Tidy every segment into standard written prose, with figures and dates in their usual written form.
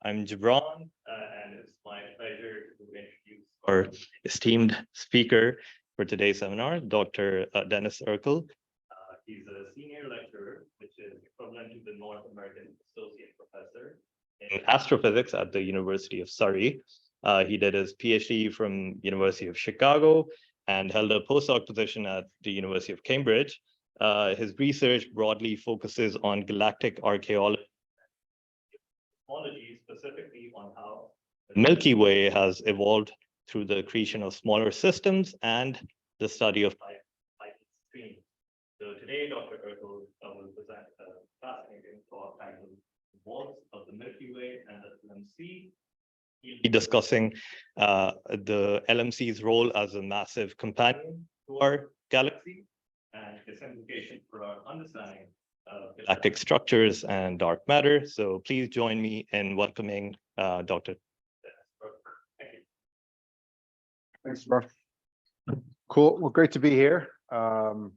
I'm Gibran, and it's my pleasure to introduce our esteemed speaker for today's seminar, Dr. Denis Erkal. He's a senior lecturer, which is equivalent to the North American Associate Professor in Astrophysics at the University of Surrey. He did his PhD from University of Chicago and held a postdoc position at the University of Cambridge. His research broadly focuses on galactic archaeology, specifically on how the Milky Way has evolved through the creation of smaller systems and the study of light streams. So today, Dr. Erkal will present a fascinating talk titled Waltz of the Milky Way and the LMC. He'll be discussing the LMC's role as a massive companion to our galaxy and its implication for our understanding of galactic structures and dark matter. So please join me in welcoming Dr. Thank you. Thanks, bro. Cool. Well, great to be here. So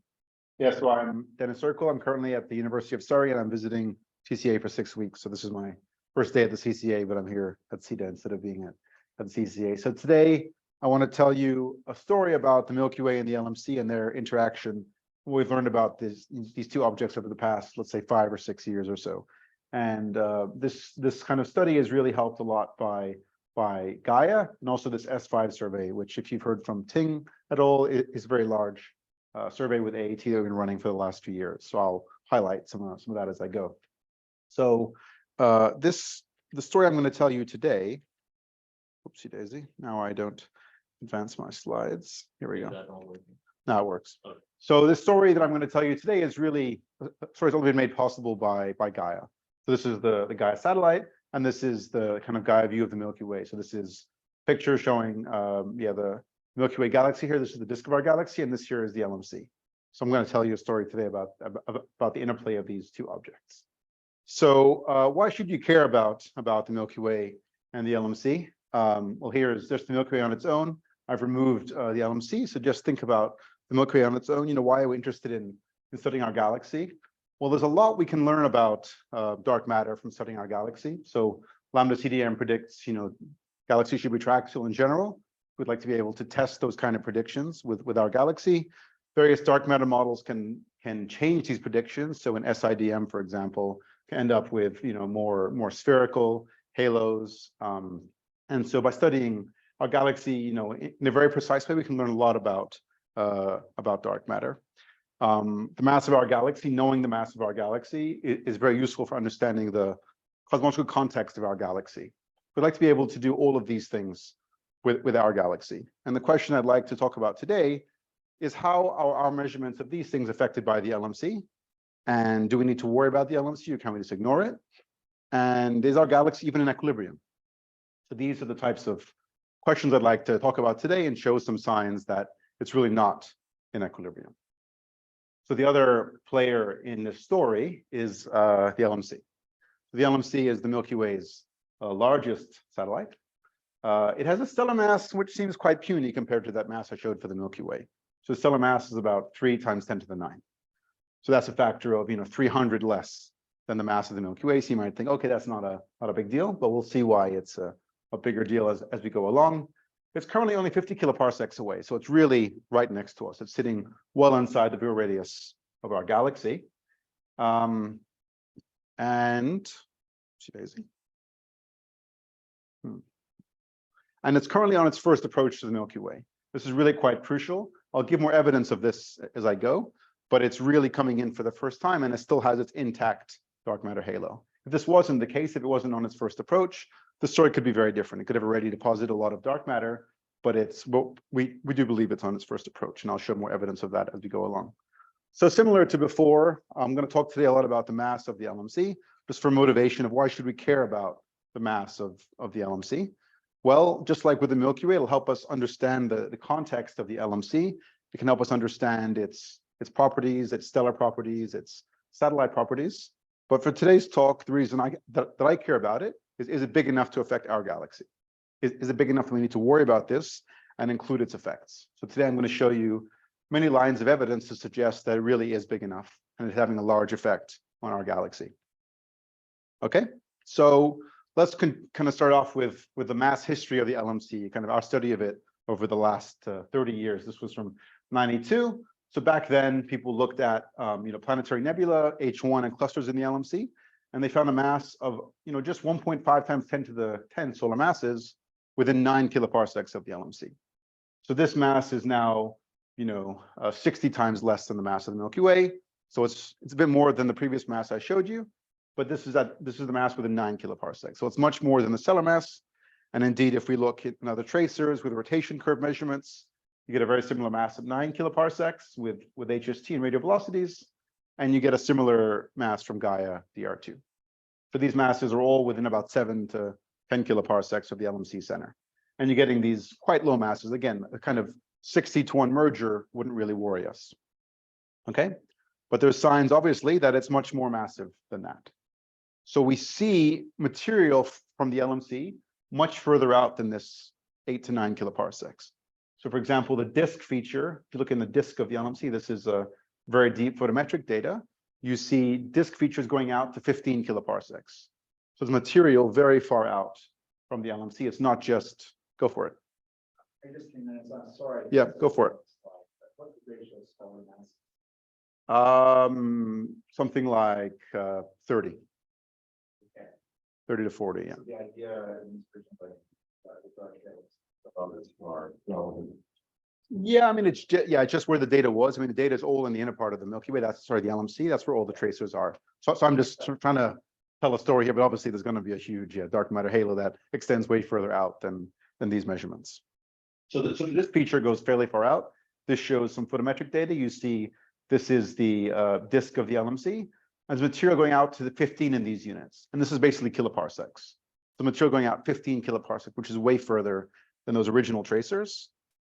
I'm Denis Erkal. I'm currently at the University of Surrey, and I'm visiting CCA for 6 weeks. So this is my first day at the CCA, but I'm here at CITA instead of being at the CCA. So today, I want to tell you a story about the Milky Way and the LMC and their interaction. We've learned about these two objects over the past, let's say, 5 or 6 years or so. And this kind of study has really helped a lot by Gaia and also this S5 survey, which, if you've heard from Ting et al., is a very large survey with AAT that we've been running for the last few years. So I'll highlight some of that as I go. So the story I'm going to tell you today, whoopsie daisy, now I don't advance my slides. Here we go. Now it works. Okay. So this story that I'm going to tell you today is really, story's only been made possible by Gaia. So this is the Gaia satellite, and this is the kind of Gaia view of the Milky Way. So this is a picture showing, the Milky Way galaxy here. This is the disk of our galaxy, and this here is the LMC. So I'm going to tell you a story today about the interplay of these two objects. So why should you care about the Milky Way and the LMC? Well, here is just the Milky Way on its own. I've removed the LMC, so just think about the Milky Way on its own. Why are we interested in studying our galaxy? Well, there's a lot we can learn about dark matter from studying our galaxy. So lambda CDM predicts, galaxies should be traxel in general. We'd like to be able to test those kind of predictions with our galaxy. Various dark matter models can change these predictions. So in SIDM, for example, can end up with more spherical halos. And so by studying our galaxy, in a very precise way, we can learn a lot about dark matter. The mass of our galaxy, knowing the mass of our galaxy is very useful for understanding the cosmological context of our galaxy. We'd like to be able to do all of these things with our galaxy. And the question I'd like to talk about today is how are our measurements of these things affected by the LMC? And do we need to worry about the LMC, or can we just ignore it? And is our galaxy even in equilibrium? So these are the types of questions I'd like to talk about today and show some signs that it's really not in equilibrium. So the other player in this story is the LMC. The LMC is the Milky Way's largest satellite. It has a stellar mass which seems quite puny compared to that mass I showed for the Milky Way. So the stellar mass is about 3 × 10⁹. So that's a factor of 300 less than the mass of the Milky Way. So you might think, okay, that's not a big deal, but we'll see why it's a bigger deal as we go along. It's currently only 50 kiloparsecs away, so it's really right next to us. It's sitting well inside the view radius of our galaxy. And it's currently on its first approach to the Milky Way. This is really quite crucial. I'll give more evidence of this as I go, but it's really coming in for the first time, and it still has its intact dark matter halo. If this wasn't the case, if it wasn't on its first approach, the story could be very different. It could have already deposited a lot of dark matter, but we do believe it's on its first approach, and I'll show more evidence of that as we go along. So similar to before, I'm going to talk today a lot about the mass of the LMC, just for motivation of why should we care about the mass of the LMC. Well, just like with the Milky Way, it'll help us understand the context of the LMC. It can help us understand its properties, its stellar properties, its satellite properties. But for today's talk, the reason that I care about it is it big enough to affect our galaxy? Is it big enough that we need to worry about this and include its effects? So today I'm going to show you many lines of evidence to suggest that it really is big enough and it's having a large effect on our galaxy. Okay, so let's kind of start off with the mass history of the LMC, kind of our study of it over the last 30 years. This was from 92. So back then, people looked at planetary nebula, H1, and clusters in the LMC, and they found a mass of just 1.5 times 10 to the 10 solar masses within 9 kiloparsecs of the LMC. So this mass is now 60 times less than the mass of the Milky Way. So it's a bit more than the previous mass I showed you, but this is the mass within 9 kiloparsecs. So it's much more than the stellar mass. And indeed, if we look at other tracers with rotation curve measurements, you get a very similar mass of 9 kiloparsecs with HST and radial velocities, and you get a similar mass from Gaia DR2. So these masses are all within about 7 to 10 kiloparsecs of the LMC center. And you're getting these quite low masses. Again, a kind of 60-to-1 merger wouldn't really worry us. Okay, but there's signs, obviously, that it's much more massive than that. So we see material from the LMC much further out than this 8 to 9 kiloparsecs. So for example, the disk feature, if you look in the disk of the LMC, this is a very deep photometric data. You see disk features going out to 15 kiloparsecs. So the material very far out from the LMC. It's not just, go for it. I just came in, I'm sorry. Yeah, go for it. What's the ratio of stellar mass? Something like 30. Okay. 30 to 40, yeah. So the idea in this presentation, the dark shades above this are relevant. Yeah, I mean, it's just where the data was. I mean, the data is all in the inner part of the Milky Way. That's the LMC. That's where all the tracers are. So I'm just trying to tell a story here, but obviously there's going to be a huge dark matter halo that extends way further out than these measurements. So this feature goes fairly far out. This shows some photometric data. You see, this is the disk of the LMC. There's material going out to the 15 in these units, and this is basically kiloparsecs. The material going out 15 kiloparsec, which is way further than those original tracers.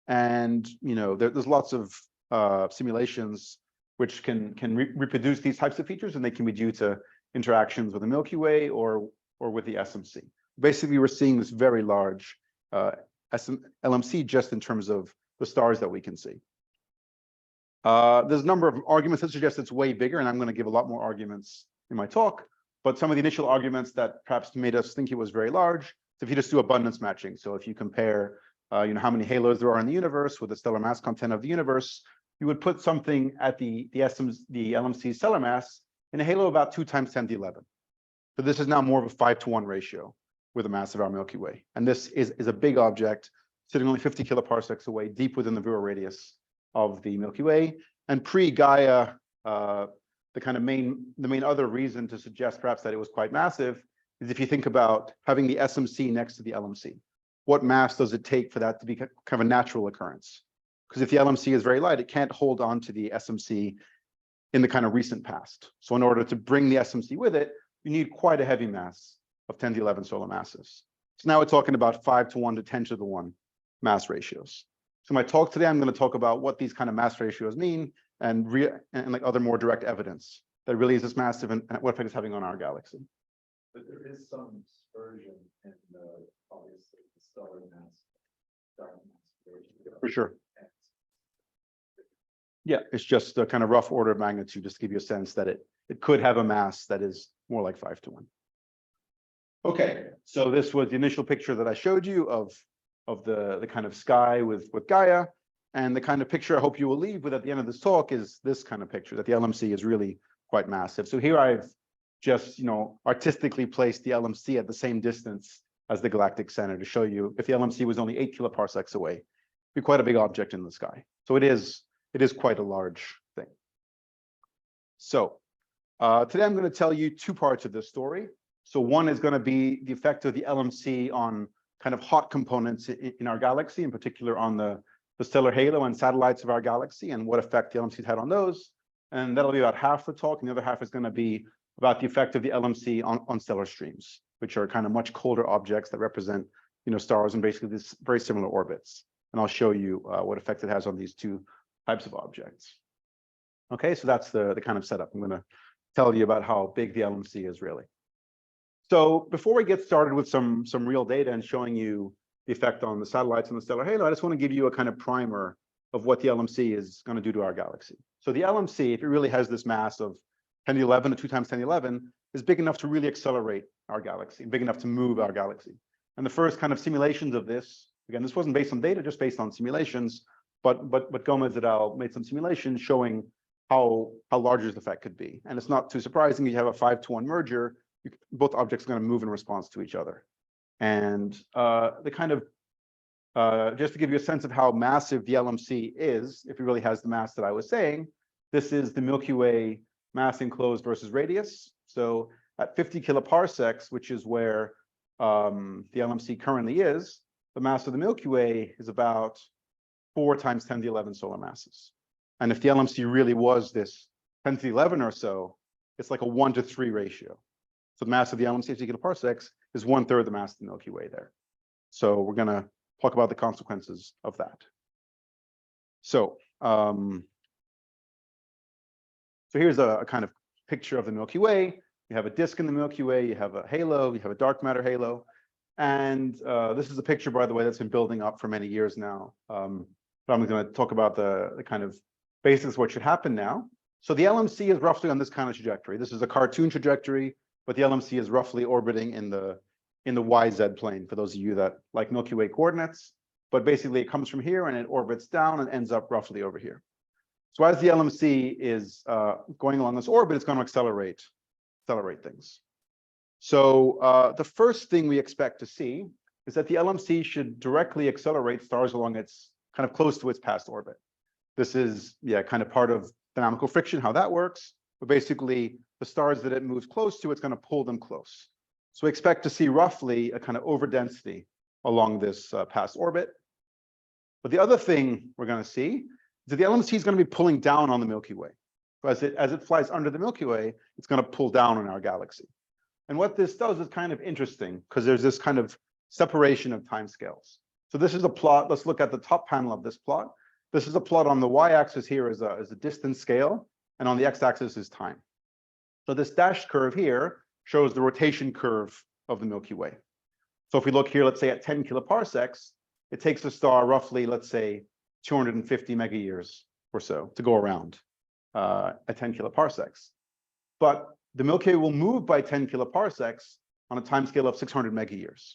And there's lots of simulations which can reproduce these types of features, and they can be due to interactions with the Milky Way or with the SMC. Basically, we're seeing this very large LMC just in terms of the stars that we can see. There's a number of arguments that suggest it's way bigger, and I'm going to give a lot more arguments in my talk. But some of the initial arguments that perhaps made us think it was very large, so if you just do abundance matching, so if you compare how many halos there are in the universe with the stellar mass content of the universe, you would put something at the LMC stellar mass in a halo about 2 times 10 to the 11. So this is now more of a 5-to-1 ratio with the mass of our Milky Way. And this is a big object sitting only 50 kiloparsecs away, deep within the virial radius of the Milky Way. And pre-Gaia, the main other reason to suggest perhaps that it was quite massive is if you think about having the SMC next to the LMC. What mass does it take for that to be kind of a natural occurrence? Because if the LMC is very light, it can't hold on to the SMC in the kind of recent past. So in order to bring the SMC with it, you need quite a heavy mass of 10 to the 11 solar masses. So now we're talking about 5-to-1 to 10 to the 1 mass ratios. So in my talk today, I'm going to talk about what these kind of mass ratios mean and like other more direct evidence that really is this massive and what effect it's having on our galaxy. But there is some dispersion in the, obviously, the stellar mass, dark mass ratio. For sure. Yeah, it's just a kind of rough order of magnitude, just to give you a sense that it could have a mass that is more like 5-to-1. Okay, so this was the initial picture that I showed you of the kind of sky with Gaia, and the kind of picture I hope you will leave with at the end of this talk is this kind of picture, that the LMC is really quite massive. So here I've just artistically placed the LMC at the same distance as the galactic center to show you if the LMC was only 8 kiloparsecs away, it'd be quite a big object in the sky. So it is quite a large thing. So today I'm going to tell you 2 parts of this story. So one is going to be the effect of the LMC on kind of hot components in our galaxy, in particular on the stellar halo and satellites of our galaxy, and what effect the LMC had on those. And that'll be about half the talk, and the other half is going to be about the effect of the LMC on stellar streams, which are kind of much colder objects that represent stars in basically these very similar orbits. And I'll show you what effect it has on these 2 types of objects. Okay, so that's the kind of setup. I'm going to tell you about how big the LMC is really. So before we get started with some real data and showing you the effect on the satellites and the stellar halo, I just want to give you a kind of primer of what the LMC is going to do to our galaxy. So the LMC, if it really has this mass of 10 to the 11 to 2 times 10 to the 11, is big enough to really accelerate our galaxy, big enough to move our galaxy. And the first kind of simulations of this, again, this wasn't based on data, just based on simulations, but Gomez et al. Made some simulations showing how large this effect could be. And it's not too surprising. You have a 5-to-1 merger, both objects are going to move in response to each other. And the kind of, just to give you a sense of how massive the LMC is, if it really has the mass that I was saying, this is the Milky Way mass enclosed versus radius. So at 50 kiloparsecs, which is where the LMC currently is, the mass of the Milky Way is about 4 times 10 to the 11 solar masses. And if the LMC really was this 10 to the 11 or so, it's like a 1-to-3 ratio. So the mass of the LMC at 50 kiloparsecs is 1/3 the mass of the Milky Way there. So we're going to talk about the consequences of that. So, so here's a kind of picture of the Milky Way. You have a disk in the Milky Way, you have a halo, you have a dark matter halo. And this is a picture, by the way, that's been building up for many years now. But I'm going to talk about the kind of basics of what should happen now. So the LMC is roughly on this kind of trajectory. This is a cartoon trajectory, but the LMC is roughly orbiting in the YZ plane, for those of you that like Milky Way coordinates. But basically it comes from here and it orbits down and ends up roughly over here. So as the LMC is going along this orbit, it's going to accelerate things. So the first thing we expect to see is that the LMC should directly accelerate stars along its kind of close to its past orbit. This is, kind of part of dynamical friction, how that works. But basically, the stars that it moves close to, it's going to pull them close. So we expect to see roughly a kind of overdensity along this past orbit. But the other thing we're going to see is that the LMC is going to be pulling down on the Milky Way. So as it flies under the Milky Way, it's going to pull down on our galaxy. And what this does is kind of interesting because there's this kind of separation of timescales. So this is a plot. Let's look at the top panel of this plot. This is a plot on the y-axis here is a distance scale, and on the x-axis is time. So this dashed curve here shows the rotation curve of the Milky Way. So if we look here, let's say at 10 kiloparsecs, it takes a star roughly, let's say, 250 megayears or so to go around at 10 kiloparsecs. But the Milky Way will move by 10 kiloparsecs on a timescale of 600 megayears.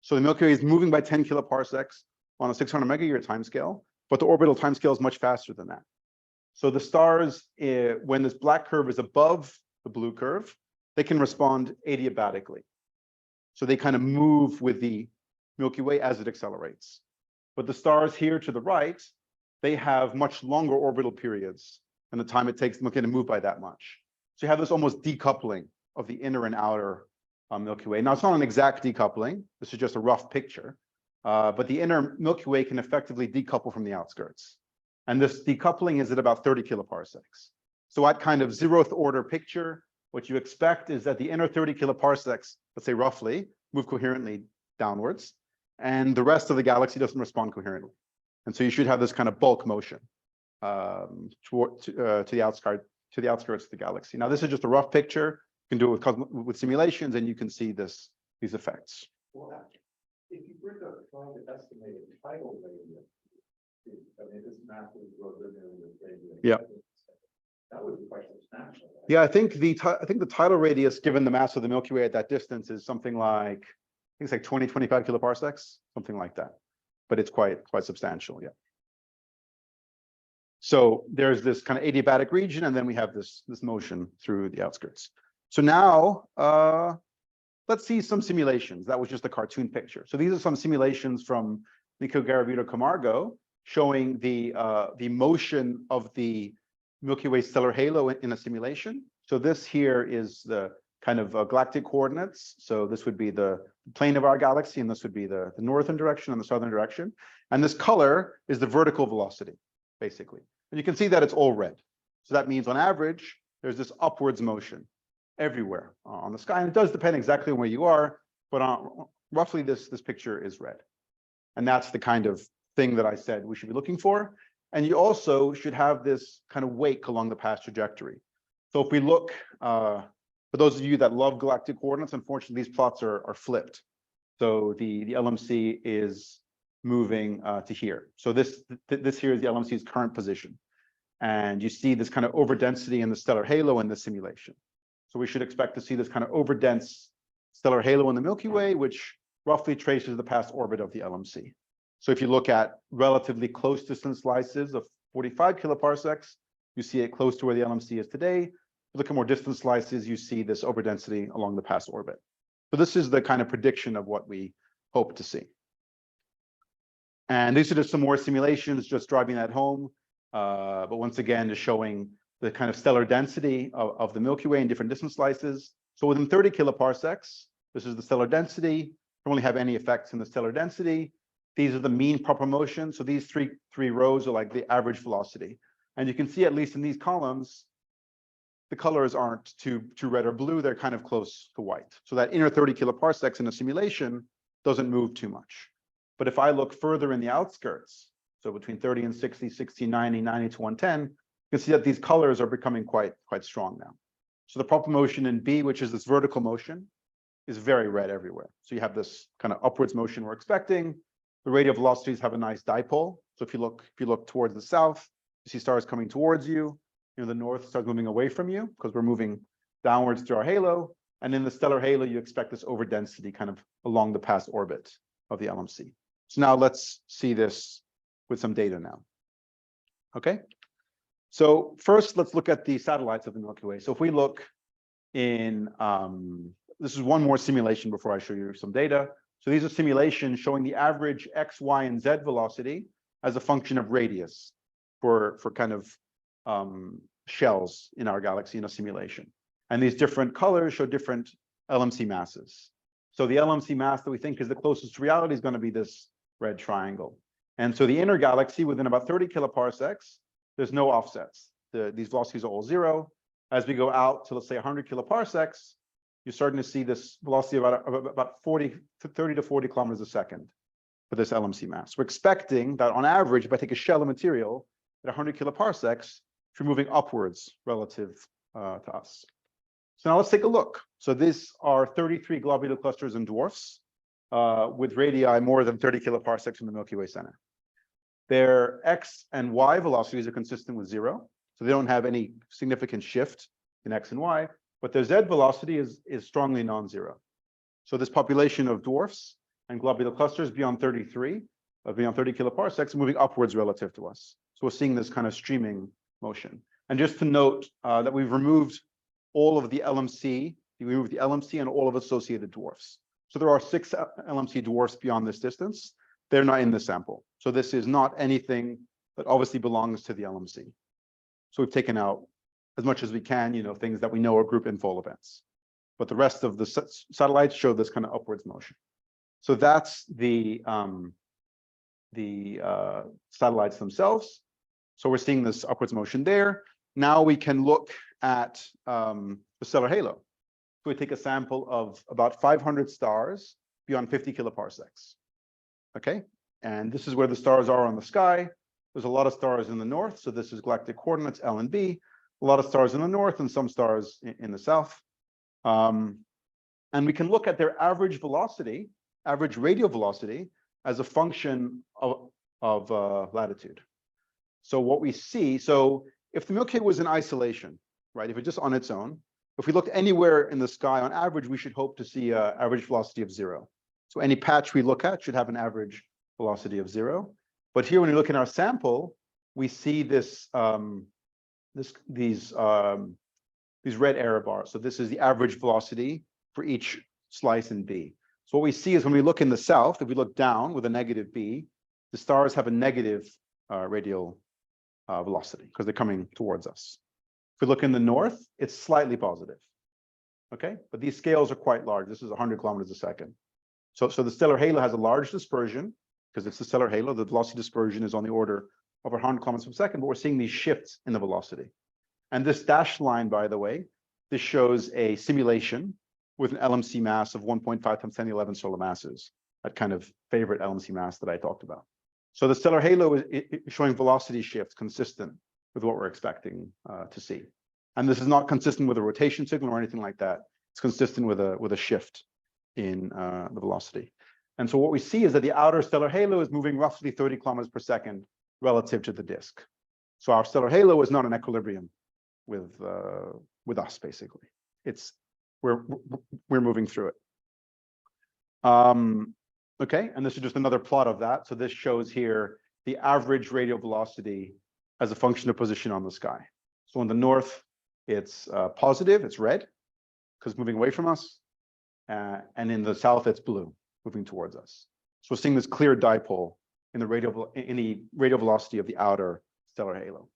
So the Milky Way is moving by 10 kiloparsecs on a 600 megayear timescale, but the orbital timescale is much faster than that. So the stars, when this black curve is above the blue curve, they can respond adiabatically. So they kind of move with the Milky Way as it accelerates. But the stars here to the right, they have much longer orbital periods and the time it takes the Milky Way to move by that much. So you have this almost decoupling of the inner and outer Milky Way. Now, it's not an exact decoupling. This is just a rough picture. But the inner Milky Way can effectively decouple from the outskirts. And this decoupling is at about 30 kiloparsecs. So at kind of 0th order picture, what you expect is that the inner 30 kiloparsecs, let's say roughly, move coherently downwards. And the rest of the galaxy doesn't respond coherently. And so you should have this kind of bulk motion to the outskirts of the galaxy. Now, this is just a rough picture. You can do it with simulations, and you can see these effects. Well, if you were to try to estimate a tidal radius, I mean, this map is radius. Yeah. That would be quite substantial. Right? Yeah, I think the tidal radius, given the mass of the Milky Way at that distance, is something like, I think it's like 20, 25 kiloparsecs, something like that. But it's quite substantial, yeah. So there's this kind of adiabatic region, and then we have this motion through the outskirts. So now let's see some simulations. That was just a cartoon picture. So these are some simulations from Nico Garavito Camargo showing the motion of the Milky Way stellar halo in a simulation. So this here is the kind of galactic coordinates. So this would be the plane of our galaxy, and this would be the northern direction and the southern direction. And this color is the vertical velocity, basically. And you can see that it's all red. So that means on average, there's this upwards motion everywhere on the sky. And it does depend exactly on where you are, but roughly this picture is red. And that's the kind of thing that I said we should be looking for. And you also should have this kind of wake along the past trajectory. So if we look, for those of you that love galactic coordinates, unfortunately, these plots are flipped. So the LMC is moving to here. So this here is the LMC's current position. And you see this kind of overdensity in the stellar halo in the simulation. So we should expect to see this kind of overdense stellar halo in the Milky Way, which roughly traces the past orbit of the LMC. So if you look at relatively close distance slices of 45 kiloparsecs, you see it close to where the LMC is today. If you look at more distant slices, you see this overdensity along the past orbit. So this is the kind of prediction of what we hope to see. And these are just some more simulations, just driving that home. But once again, just showing the kind of stellar density of the Milky Way in different distance slices. So within 30 kiloparsecs, this is the stellar density. Don't really have any effects in the stellar density. These are the mean proper motion. So these three rows are like the average velocity. And you can see, at least in these columns, the colors aren't too red or blue. They're kind of close to white. So that inner 30 kiloparsecs in a simulation doesn't move too much. But if I look further in the outskirts, so between 30 and 60, 60, 90, 90 to 110, you can see that these colors are becoming quite strong now. So the proper motion in B, which is this vertical motion, is very red everywhere. So you have this kind of upwards motion we're expecting. The radial velocities have a nice dipole. So if you look towards the south, you see stars coming towards you. You know, the north starts moving away from you because we're moving downwards through our halo. And in the stellar halo, you expect this overdensity kind of along the past orbit of the LMC. So now let's see this with some data now. Okay. So first, let's look at the satellites of the Milky Way. So if we look in, this is one more simulation before I show you some data. So these are simulations showing the average X, Y, and Z velocity as a function of radius for kind of shells in our galaxy in a simulation. And these different colors show different LMC masses. So the LMC mass that we think is the closest to reality is going to be this red triangle. And so the inner galaxy within about 30 kiloparsecs, there's no offsets. These velocities are all zero. As we go out to, let's say, 100 kiloparsecs, you're starting to see this velocity of about 30 to 40 kilometers a second for this LMC mass. We're expecting that on average, if I take a shell of material at 100 kiloparsecs, you're moving upwards relative to us. So now let's take a look. So these are 33 globular clusters and dwarfs with radii more than 30 kiloparsecs from the Milky Way center. Their X and Y velocities are consistent with zero. So they don't have any significant shift in X and Y, but their Z velocity is strongly non-zero. So this population of dwarfs and globular clusters beyond 30 kiloparsecs moving upwards relative to us. So we're seeing this kind of streaming motion. And just to note that we've removed all of the LMC, we removed the LMC and all of associated dwarfs. So there are 6 LMC dwarfs beyond this distance. They're not in the sample. So this is not anything that obviously belongs to the LMC. So we've taken out as much as we can, you know, things that we know are group infall events. But the rest of the satellites show this kind of upwards motion. So that's the satellites themselves. So we're seeing this upwards motion there. Now we can look at the stellar halo. So we take a sample of about 500 stars beyond 50 kiloparsecs. Okay, and this is where the stars are on the sky. There's a lot of stars in the north. So this is galactic coordinates L and B. A lot of stars in the north and some stars in the south. And we can look at their average velocity, average radial velocity, as a function of latitude. So what we see, so if the Milky Way was in isolation, right, if it's just on its own, if we looked anywhere in the sky, on average, we should hope to see an average velocity of 0. So any patch we look at should have an average velocity of 0. But here, when you look in our sample, we see this these red error bars. So this is the average velocity for each slice in B. So what we see is when we look in the south, if we look down with a negative B, the stars have a negative radial velocity because they're coming towards us. If we look in the north, it's slightly positive. Okay, but these scales are quite large. This is 100 kilometers a second. So the stellar halo has a large dispersion because it's the stellar halo. The velocity dispersion is on the order of 100 kilometers per second, but we're seeing these shifts in the velocity. And this dashed line, by the way, this shows a simulation with an LMC mass of 1.5 times 10 to the 11 solar masses, that kind of favorite LMC mass that I talked about. So the stellar halo is showing velocity shifts consistent with what we're expecting to see. And this is not consistent with a rotation signal or anything like that. It's consistent with a shift in the velocity. And so what we see is that the outer stellar halo is moving roughly 30 kilometers per second relative to the disk. So our stellar halo is not in equilibrium with us, basically. we're moving through it. Okay, and this is just another plot of that. So this shows here the average radial velocity as a function of position on the sky. So in the north, it's positive, it's red, because moving away from us. And in the south, it's blue, moving towards us. So we're seeing this clear dipole in the radial velocity of the outer stellar halo.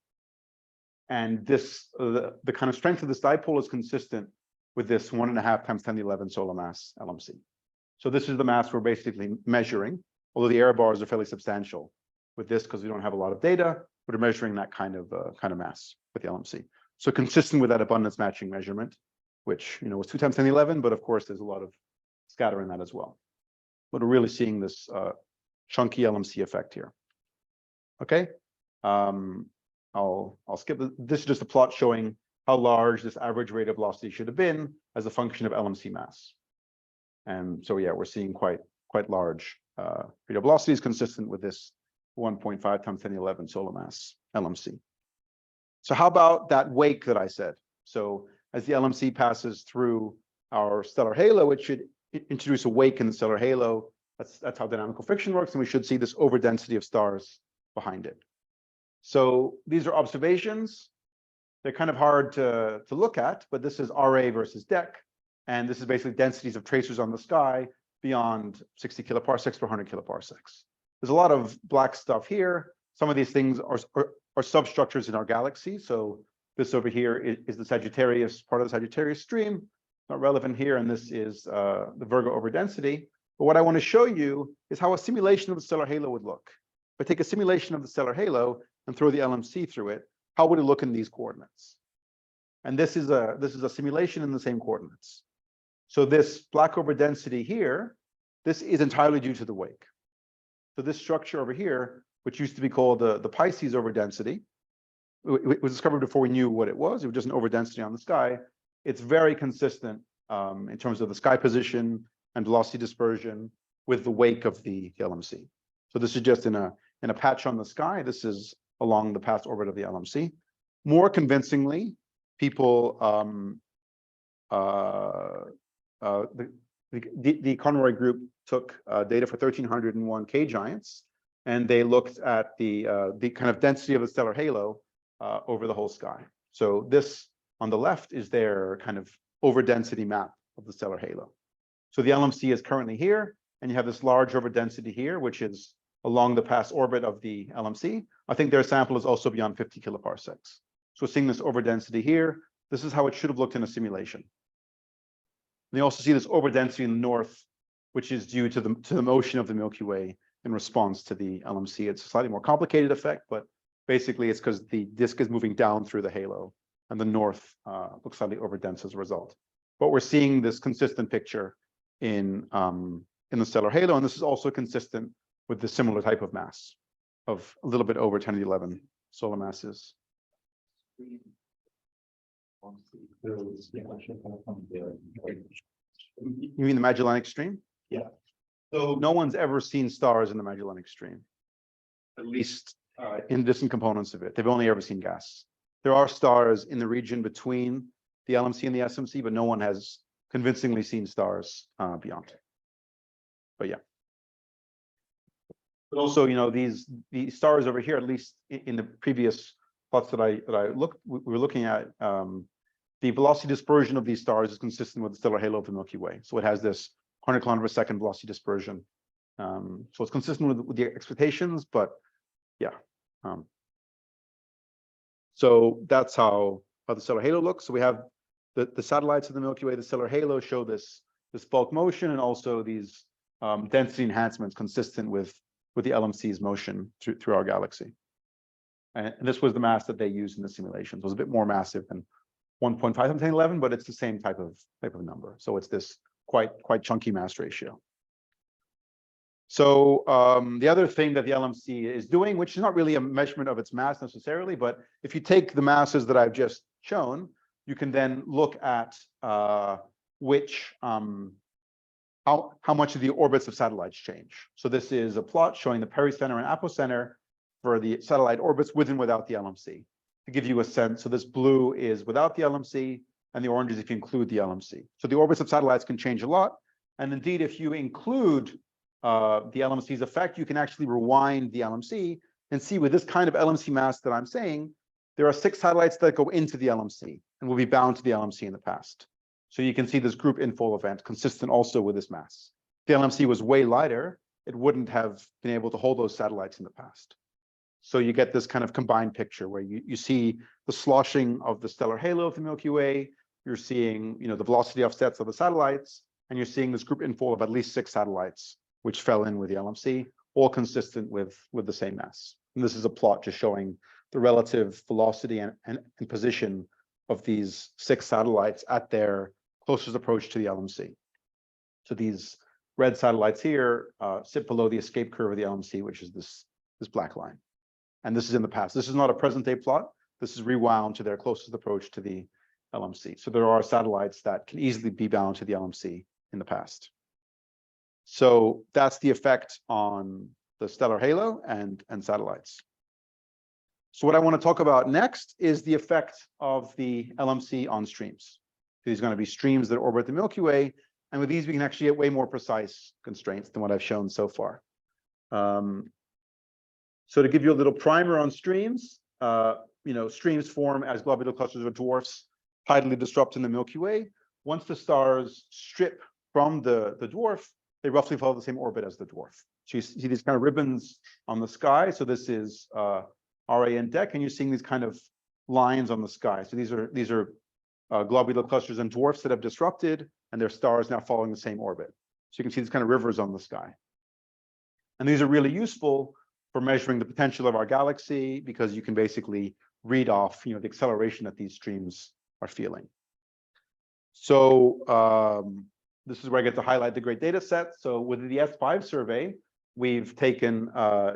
And this, the kind of strength of this dipole is consistent with this 1.5 times 10 to the 11 solar mass LMC. So this is the mass we're basically measuring, although the error bars are fairly substantial with this because we don't have a lot of data, but we're measuring that kind of mass with the LMC. So consistent with that abundance matching measurement, which was 2 times 10 to the 11, but of course there's a lot of scatter in that as well. But we're really seeing this chunky LMC effect here. Okay, I'll skip this is just a plot showing how large this average rate of velocity should have been as a function of LMC mass. And so yeah, we're seeing quite large rate of velocities consistent with this 1.5 times 10 to the 11 solar mass LMC. So how about that wake that I said? So as the LMC passes through our stellar halo, it should introduce a wake in the stellar halo. That's how dynamical friction works, and we should see this overdensity of stars behind it. So these are observations. They're kind of hard to look at, but this is RA versus DEC, and this is basically densities of tracers on the sky beyond 60 kiloparsecs per 100 kiloparsecs. There's a lot of black stuff here. Some of these things are substructures in our galaxy. So this over here is the Sagittarius, part of the Sagittarius stream, not relevant here, and this is the Virgo overdensity. But what I want to show you is how a simulation of the stellar halo would look. If I take a simulation of the stellar halo and throw the LMC through it, how would it look in these coordinates? And this is a simulation in the same coordinates. So this black overdensity here, this is entirely due to the wake. So this structure over here, which used to be called the Pisces overdensity, it was discovered before we knew what it was. It was just an overdensity on the sky. It's very consistent in terms of the sky position and velocity dispersion with the wake of the LMC. So this is just in a patch on the sky. This is along the past orbit of the LMC. More convincingly, people, the Conroy group took data for 1,301 K giants, and they looked at the kind of density of the stellar halo over the whole sky. So this on the left is their kind of overdensity map of the stellar halo. So the LMC is currently here, and you have this large overdensity here, which is along the past orbit of the LMC. I think their sample is also beyond 50 kiloparsecs. So we're seeing this overdensity here. This is how it should have looked in a simulation. And you also see this overdensity in the north, which is due to the motion of the Milky Way in response to the LMC. It's a slightly more complicated effect, but basically it's because the disk is moving down through the halo, and the north looks slightly overdense as a result. But we're seeing this consistent picture in the stellar halo, and this is also consistent with the similar type of mass of a little bit over 10 to the 11 solar masses. You mean the Magellanic Stream? Yeah. So no one's ever seen stars in the Magellanic Stream, at least in distant components of it. They've only ever seen gas. There are stars in the region between the LMC and the SMC, but no one has convincingly seen stars beyond. But yeah. But also, these stars over here, at least in the previous plots that we were looking at, the velocity dispersion of these stars is consistent with the stellar halo of the Milky Way. So it has this 100 kilometer per second velocity dispersion. So it's consistent with the expectations, but yeah. So that's how the stellar halo looks. So we have the satellites of the Milky Way, the stellar halo show this bulk motion, and also these density enhancements consistent with the LMC's motion through our galaxy. And this was the mass that they used in the simulations. It was a bit more massive than 1.5 times 10 to the 11, but it's the same type of number. So it's this quite chunky mass ratio. So the other thing that the LMC is doing, which is not really a measurement of its mass necessarily, but if you take the masses that I've just shown, you can then look at how much of the orbits of satellites change. So this is a plot showing the pericenter and apocenter for the satellite orbits with and without the LMC, to give you a sense. So this blue is without the LMC, and the orange is if you include the LMC. So the orbits of satellites can change a lot. And indeed, if you include the LMC's effect, you can actually rewind the LMC and see with this kind of LMC mass that I'm saying, there are 6 satellites that go into the LMC and will be bound to the LMC in the past. So you can see this group infall event consistent also with this mass. If the LMC was way lighter, it wouldn't have been able to hold those satellites in the past. So you get this kind of combined picture where you see the sloshing of the stellar halo of the Milky Way, you're seeing the velocity offsets of the satellites, and you're seeing this group infall of at least 6 satellites, which fell in with the LMC, all consistent with the same mass. And this is a plot just showing the relative velocity and position of these 6 satellites at their closest approach to the LMC. So these red satellites here sit below the escape curve of the LMC, which is this black line. And this is in the past. This is not a present day plot. This is rewound to their closest approach to the LMC. So there are satellites that can easily be bound to the LMC in the past. So that's the effect on the stellar halo and satellites. So what I want to talk about next is the effect of the LMC on streams. These are going to be streams that orbit the Milky Way. And with these, we can actually get way more precise constraints than what I've shown so far. So to give you a little primer on streams, streams form as globular clusters of dwarfs tidally disrupt in the Milky Way. Once the stars strip from the dwarf, they roughly follow the same orbit as the dwarf. So you see these kind of ribbons on the sky. So this is RA index, and you're seeing these kind of lines on the sky. So these are globular clusters and dwarfs that have disrupted, and their stars now following the same orbit. So you can see these kind of rivers on the sky. And these are really useful for measuring the potential of our galaxy, because you can basically read off the acceleration that these streams are feeling. So this is where I get to highlight the great data set. So with the S5 survey, we've taken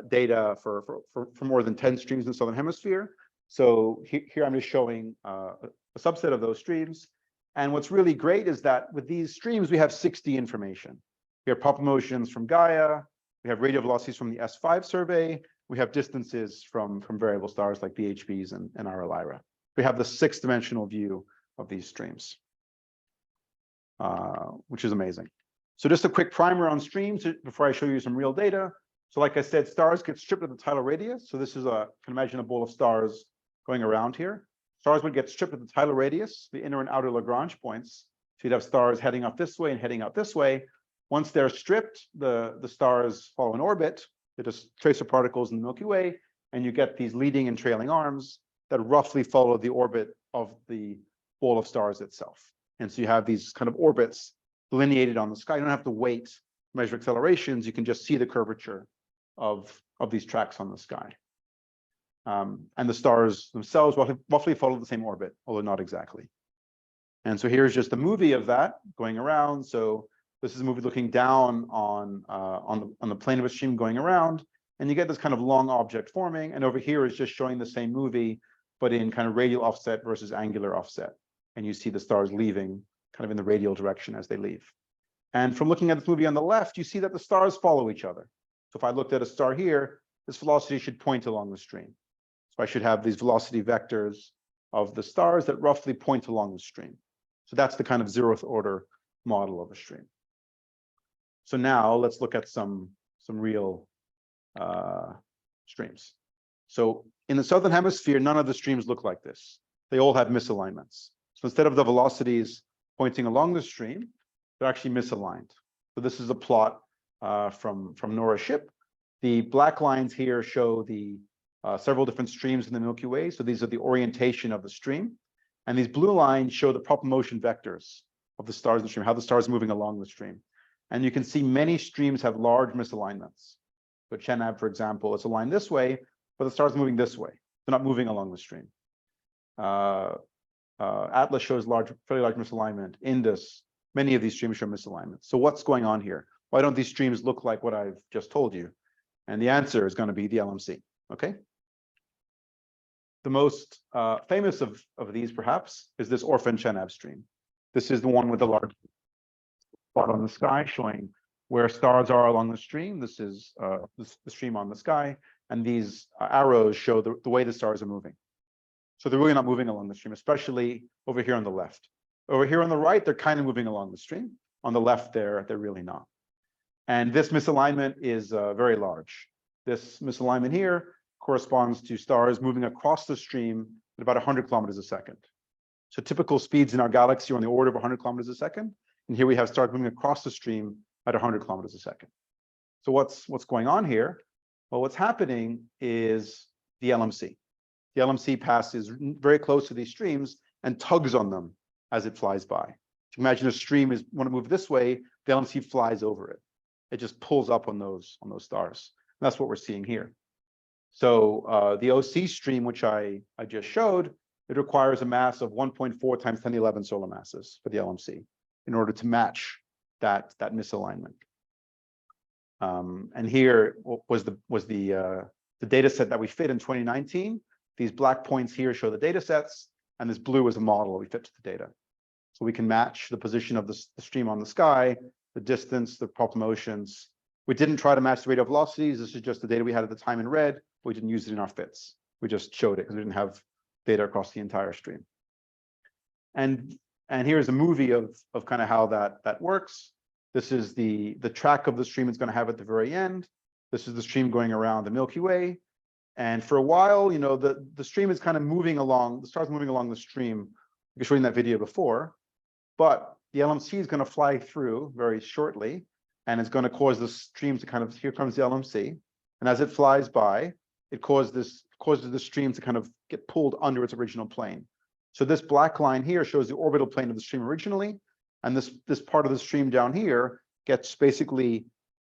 data for more than 10 streams in the Southern Hemisphere. So here I'm just showing a subset of those streams. And what's really great is that with these streams, we have 6D information. We have proper motions from Gaia. We have radial velocities from the S5 survey. We have distances from variable stars like BHBs and RL-IRA. We have the 6-dimensional view of these streams, which is amazing. So just a quick primer on streams before I show you some real data. So like I said, stars get stripped of the tidal radius. So this is can imagine a ball of stars going around here. Stars would get stripped of the tidal radius, the inner and outer Lagrange points. So you'd have stars heading up this way and heading out this way. Once they're stripped, the stars follow an orbit. They're just tracer particles in the Milky Way, and you get these leading and trailing arms that roughly follow the orbit of the ball of stars itself. And so you have these kind of orbits delineated on the sky. You don't have to wait to measure accelerations. You can just see the curvature of these tracks on the sky. And the stars themselves roughly follow the same orbit, although not exactly. And so here's just a movie of that going around. So this is a movie looking down on the plane of a stream going around, and you get this kind of long object forming. And over here is just showing the same movie, but in kind of radial offset versus angular offset. And you see the stars leaving kind of in the radial direction as they leave. And from looking at this movie on the left, you see that the stars follow each other. So if I looked at a star here, this velocity should point along the stream. So I should have these velocity vectors of the stars that roughly point along the stream. So that's the kind of 0th order model of a stream. So now let's look at some real streams. So in the Southern Hemisphere, none of the streams look like this. They all have misalignments. So instead of the velocities pointing along the stream, they're actually misaligned. So this is a plot from Nora's ship. The black lines here show the several different streams in the Milky Way. So these are the orientation of the stream. And these blue lines show the proper motion vectors of the stars in the stream, how the stars are moving along the stream. And you can see many streams have large misalignments. So Chenab, for example, is aligned this way, but the stars moving this way. They're not moving along the stream. Atlas shows fairly large misalignment. Indus, many of these streams show misalignment. So what's going on here? Why don't these streams look like what I've just told you? And the answer is going to be the LMC, okay? The most famous of these, perhaps, is this Orphan-Chenab stream. This is the one with the large spot on the sky showing where stars are along the stream. This is the stream on the sky, and these arrows show the way the stars are moving. So they're really not moving along the stream, especially over here on the left. Over here on the right, they're kind of moving along the stream. On the left, they're really not. And this misalignment is very large. This misalignment here corresponds to stars moving across the stream at about 100 kilometers a second. So typical speeds in our galaxy are on the order of 100 kilometers a second. And here we have stars moving across the stream at 100 kilometers a second. So what's going on here? Well, what's happening is the LMC. The LMC passes very close to these streams and tugs on them as it flies by. If you imagine a stream is want to move this way, the LMC flies over it. It just pulls up on those stars. And that's what we're seeing here. So the OC stream, which I just showed, it requires a mass of 1.4 times 10 to the 11 solar masses for the LMC in order to match that misalignment. And here was the data set that we fit in 2019. These black points here show the data sets, and this blue is a model that we fit to the data. So we can match the position of the stream on the sky, the distance, the propulsion motions. We didn't try to match the radial velocities. This is just the data we had at the time in red. We didn't use it in our fits. We just showed it because we didn't have data across the entire stream. And here's a movie of kind of how that works. This is the track of the stream it's going to have at the very end. This is the stream going around the Milky Way. And for a while, you know, the stream is kind of moving along, the stars moving along the stream. I showed you in that video before, but the LMC is going to fly through very shortly, and it's going to cause the stream to kind of, here comes the LMC. And as it flies by, it causes the stream to kind of get pulled under its original plane. So this black line here shows the orbital plane of the stream originally, and this part of the stream down here gets basically,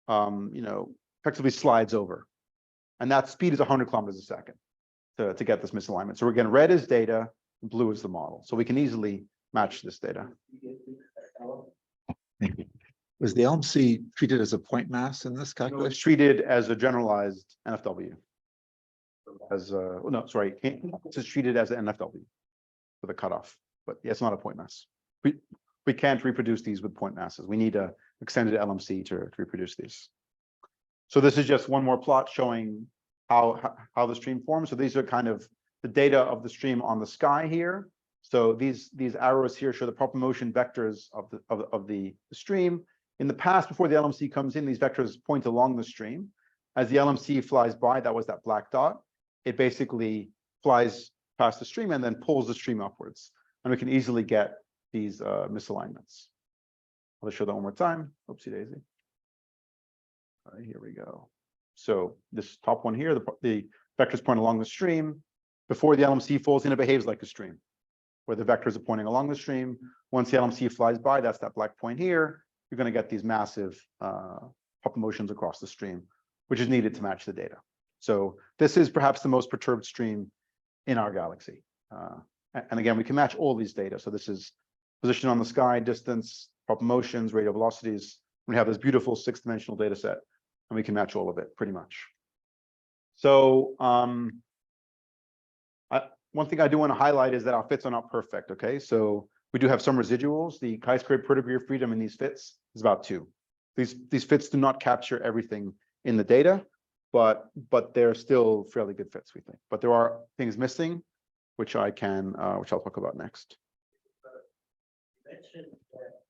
you know, effectively slides over. And that speed is 100 kilometers a second to get this misalignment. So again, red is data, blue is the model. So we can easily match this data. Was the LMC treated as a point mass in this No, it's calculation? treated as a generalized NFW. It's treated as an NFW for the cutoff, but yeah, it's not a point mass. We can't reproduce these with point masses. We need a extended LMC to reproduce these. So this is just one more plot showing how the stream forms. So these are kind of the data of the stream on the sky here. So these arrows here show the propulsion motion vectors of the stream. In the past, before the LMC comes in, these vectors point along the stream. As the LMC flies by, that was that black dot. It basically flies past the stream and then pulls the stream upwards. And we can easily get these misalignments. I'll show that one more time. Oopsie daisy. All right, here we go. So this top one here, the vectors point along the stream. Before the LMC falls in, it behaves like a stream, where the vectors are pointing along the stream. Once the LMC flies by, that's that black point here. You're going to get these massive propulsion motions across the stream, which is needed to match the data. So this is perhaps the most perturbed stream in our galaxy. And again, we can match all these data. So this is position on the sky, distance, propulsion motions, radial velocities. We have this beautiful 6-dimensional data set, and we can match all of it pretty much. So one thing I do want to highlight is that our fits are not perfect. Okay, so we do have some residuals. The chi-squared per degree of freedom in these fits is about 2. These fits do not capture everything in the data, but they're still fairly good fits, we think. But there are things missing, which I'll talk about next. You mentioned that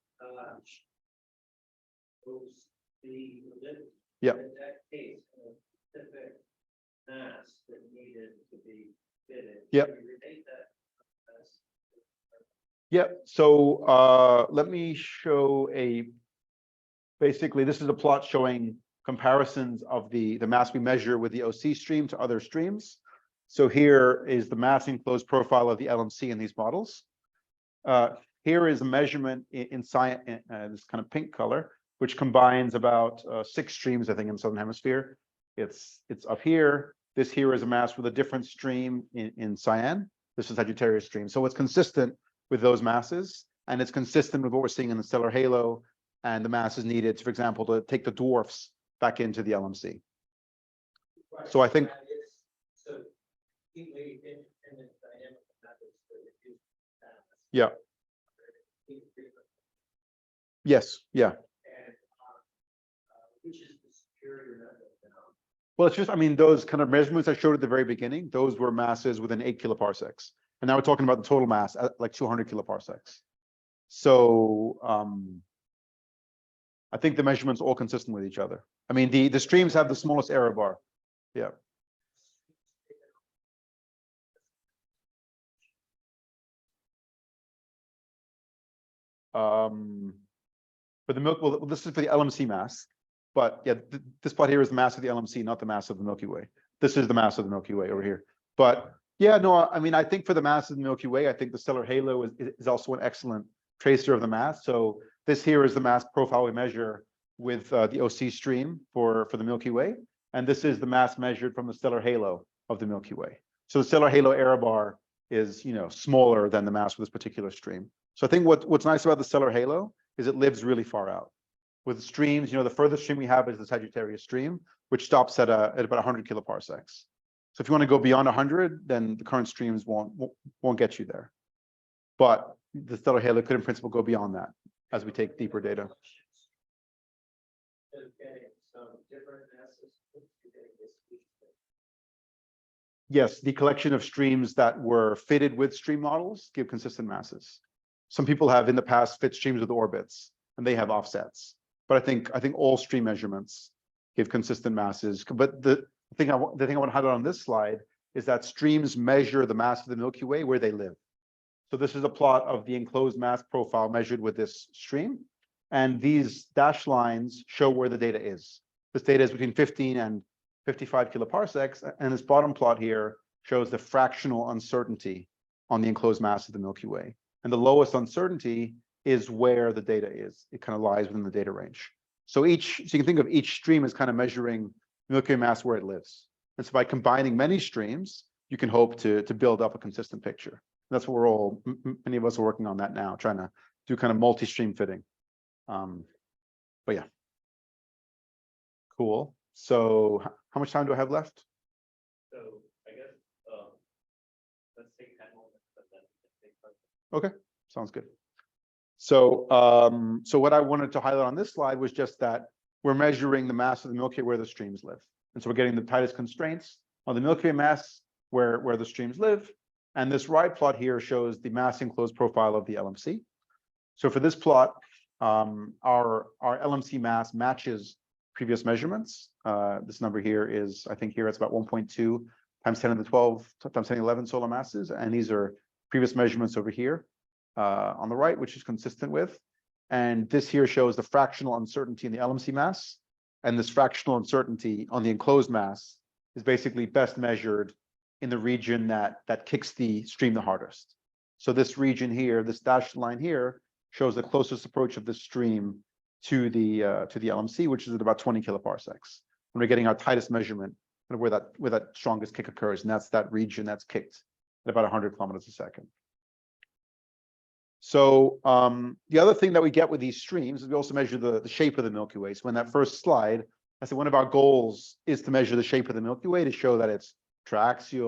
Yeah. in that case, a specific mass that needed to be fitted. Yeah. Can you relate that mass? Yeah, so let me show basically this is a plot showing comparisons of the mass we measure with the OC stream to other streams. So here is the mass enclosed profile of the LMC in these models. Here is a measurement in science, this kind of pink color, which combines about 6 streams, I think, in the Southern Hemisphere. It's up here. This here is a mass with a different stream in cyan. This is Sagittarius stream. So it's consistent with those masses, and it's consistent with what we're seeing in the stellar halo, and the mass is needed, for example, to take the dwarfs back into the LMC. So I think, So completely independent dynamic methods to reduce mass. yeah, yes, yeah. And which is the superior method now? Well, it's just, I mean, those kind of measurements I showed at the very beginning, those were masses within 8 kiloparsecs. And now we're talking about the total mass at like 200 kiloparsecs. So I think the measurements are all consistent with each other. I mean, the streams have the smallest error bar. Yeah. For the Milky, well, this is for the LMC mass, but yeah, this plot here is the mass of the LMC, not the mass of the Milky Way. This is the mass of the Milky Way over here. But yeah, no, I mean, I think for the mass of the Milky Way, I think the stellar halo is also an excellent tracer of the mass. So this here is the mass profile we measure with the OC stream for the Milky Way, and this is the mass measured from the stellar halo of the Milky Way. So the stellar halo error bar is, you know, smaller than the mass of this particular stream. So I think what's nice about the stellar halo is it lives really far out. With streams, you know, the furthest stream we have is the Sagittarius stream, which stops at about 100 kiloparsecs. So if you want to go beyond 100, then the current streams won't get you there. But the stellar halo could in principle go beyond that as we take deeper data. Yes, the collection of streams that were fitted with stream models give consistent masses. Some people have in the past fit streams with orbits, and they have offsets. But I think all stream measurements give consistent masses. But the thing I want to highlight on this slide is that streams measure the mass of the Milky Way where they live. So this is a plot of the enclosed mass profile measured with this stream, and these dashed lines show where the data is. This data is between 15 and 55 kiloparsecs, and this bottom plot here shows the fractional uncertainty on the enclosed mass of the Milky Way. And the lowest uncertainty is where the data is. It kind of lies within the data range. So you can think of each stream as kind of measuring Milky Way mass where it lives. And so by combining many streams, you can hope to build up a consistent picture. And that's what many of us are working on that now, trying to do kind of multi-stream fitting. But yeah. Cool. So how much time do I have left? So I guess let's take 10 moments and then we can take. Okay, sounds good. So so what I wanted to highlight on this slide was just that we're measuring the mass of the Milky Way where the streams live. And so we're getting the tightest constraints on the Milky Way mass where the streams live. And this right plot here shows the mass enclosed profile of the LMC. So for this plot, our LMC mass matches previous measurements. This number here is, I think here it's about 1.2 times 10 to the 12 times 10 to the 11 solar masses. And these are previous measurements over here on the right, which is consistent with. And this here shows the fractional uncertainty in the LMC mass. And this fractional uncertainty on the enclosed mass is basically best measured in the region that kicks the stream the hardest. So this region here, this dashed line here, shows the closest approach of the stream to the LMC, which is at about 20 kiloparsecs. And we're getting our tightest measurement where that strongest kick occurs, and that's that region that's kicked at about 100 kilometers a second. So the other thing that we get with these streams is we also measure the shape of the Milky Way. So in that first slide, I said one of our goals is to measure the shape of the Milky Way to show that it's triaxial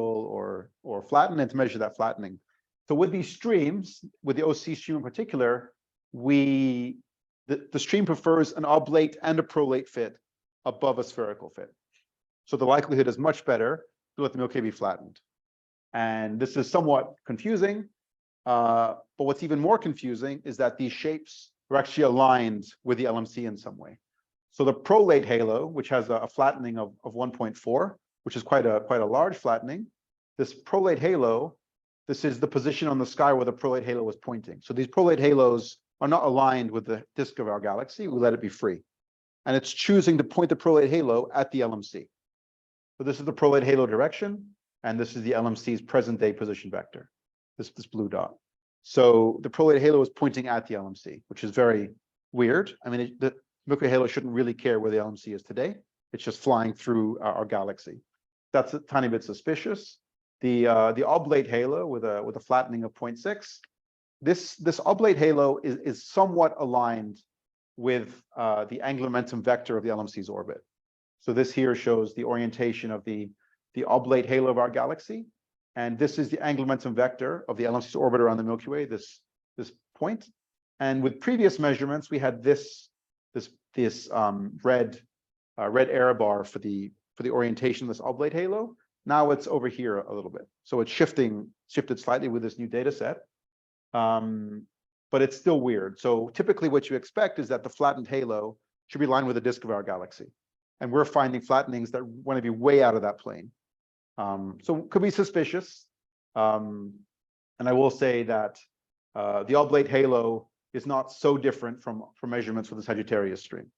or flattened, and to measure that flattening. So with these streams, with the OC stream in particular, the stream prefers an oblate and a prolate fit above a spherical fit. So the likelihood is much better to let the Milky Way be flattened. And this is somewhat confusing, but what's even more confusing is that these shapes are actually aligned with the LMC in some way. So the prolate halo, which has a flattening of 1.4, which is quite a large flattening. This prolate halo, this is the position on the sky where the prolate halo was pointing. So these prolate halos are not aligned with the disk of our galaxy. We let it be free. And it's choosing to point the prolate halo at the LMC. So this is the prolate halo direction, and this is the LMC's present day position vector, this blue dot. So the prolate halo is pointing at the LMC, which is very weird. I mean, the Milky Way halo shouldn't really care where the LMC is today. It's just flying through our galaxy. That's a tiny bit suspicious. The oblate halo with a flattening of 0.6. This oblate halo is somewhat aligned with the angular momentum vector of the LMC's orbit. So this here shows the orientation of the oblate halo of our galaxy, and this is the angular momentum vector of the LMC's orbit around the Milky Way. This point, and with previous measurements, we had this red error bar for the orientation of this oblate halo. Now it's over here a little bit, so it's shifted slightly with this new data set. but it's still weird. So typically what you expect is that the flattened halo should be aligned with the disk of our galaxy. And we're finding flattenings that want to be way out of that plane. So it could be suspicious. And I will say that the oblate halo is not so different from measurements with the Sagittarius stream.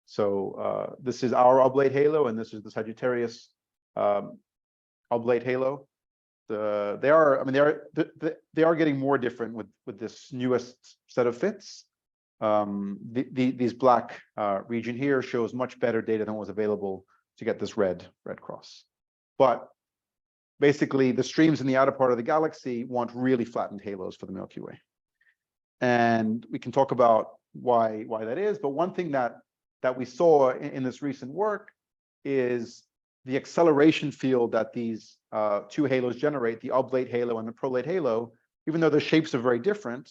So this is our oblate halo, and this is the Sagittarius oblate halo. They are getting more different with this newest set of fits. These black region here shows much better data than was available to get this red cross. But basically, the streams in the outer part of the galaxy want really flattened halos for the Milky Way. And we can talk about why that is. But one thing that we saw in this recent work is the acceleration field that these two halos generate, the oblate halo and the prolate halo, even though the shapes are very different,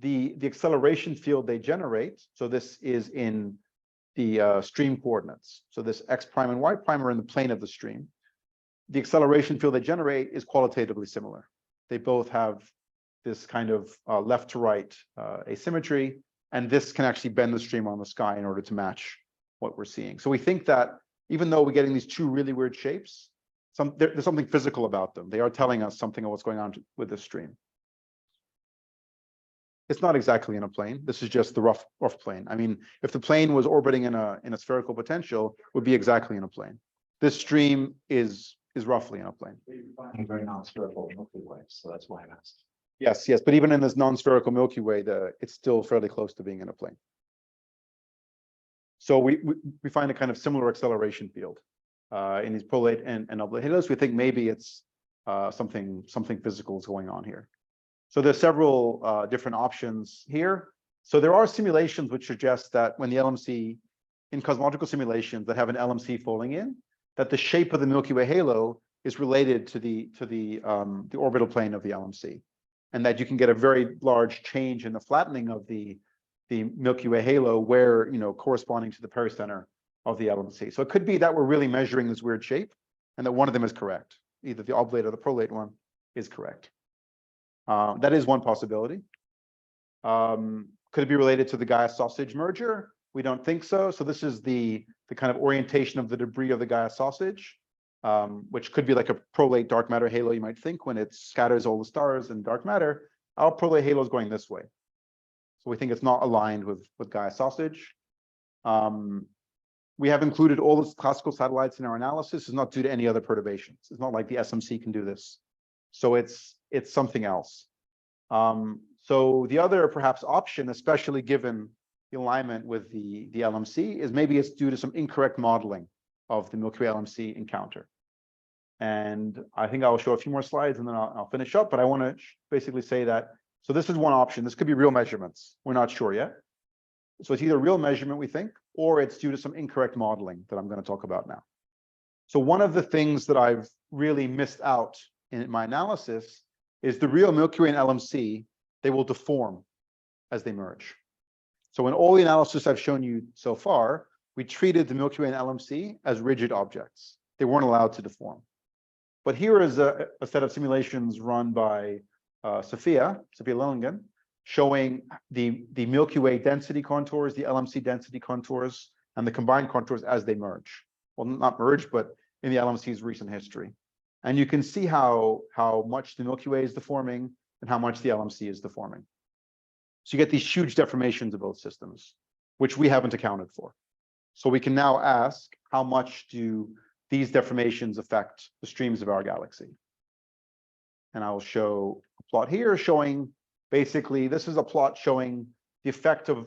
the acceleration field they generate, so this is in the stream coordinates. So this x prime and y prime are in the plane of the stream. The acceleration field they generate is qualitatively similar. They both have this kind of left to right asymmetry, and this can actually bend the stream on the sky in order to match what we're seeing. So we think that even though we're getting these two really weird shapes, there's something physical about them. They are telling us something of what's going on with this stream. It's not exactly in a plane. This is just the rough plane. I mean, if the plane was orbiting in a spherical potential, it would be exactly in a plane. This stream is roughly in a plane. Very non-spherical Milky Way, so that's why I asked. Yes, but even in this non-spherical Milky Way, it's still fairly close to being in a plane. So we find a kind of similar acceleration field in these prolate and oblate halos. We think maybe it's something physical is going on here. So there's several different options here. So there are simulations which suggest that when the LMC, in cosmological simulations that have an LMC falling in, that the shape of the Milky Way halo is related to the orbital plane of the LMC, and that you can get a very large change in the flattening of the Milky Way halo, where corresponding to the pericenter of the LMC. So it could be that we're really measuring this weird shape, and that one of them is correct. Either the oblate or the prolate one is correct. That is one possibility. Could it be related to the Gaia sausage merger? We don't think so. So this is the kind of orientation of the debris of the Gaia sausage, which could be like a prolate dark matter halo, you might think, when it scatters all the stars and dark matter. Our prolate halo is going this way. So we think it's not aligned with Gaia sausage. We have included all the classical satellites in our analysis. It's not due to any other perturbations. It's not like the SMC can do this. So it's something else. So the other perhaps option, especially given the alignment with the LMC, is maybe it's due to some incorrect modeling of the Milky Way LMC encounter. And I think I'll show a few more slides and then I'll finish up. But I want to basically say that, so this is one option. This could be real measurements. We're not sure yet. So it's either real measurement, we think, or it's due to some incorrect modeling that I'm going to talk about now. So one of the things that I've really missed out in my analysis is the real Milky Way and LMC, they will deform as they merge. So in all the analysis I've shown you so far, we treated the Milky Way and LMC as rigid objects. They weren't allowed to deform. But here is a set of simulations run by Sophia Lillingen, showing the Milky Way density contours, the LMC density contours, and the combined contours as they merge. Well, not merge, but in the LMC's recent history. And you can see how much the Milky Way is deforming and how much the LMC is deforming. So you get these huge deformations of both systems, which we haven't accounted for. So we can now ask, how much do these deformations affect the streams of our galaxy? And I will show a plot here showing, basically, this is a plot showing the effect of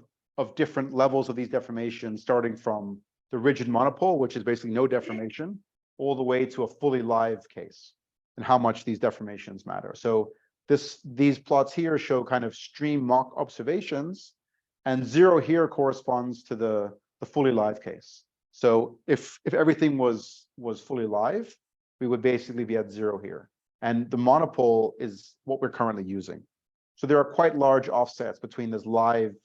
different levels of these deformations, starting from the rigid monopole, which is basically no deformation, all the way to a fully live case, and how much these deformations matter. So these plots here show kind of stream mock observations, and 0 here corresponds to the fully live case. So if everything was fully live, we would basically be at 0 here. And the monopole is what we're currently using. So there are quite large offsets between this live,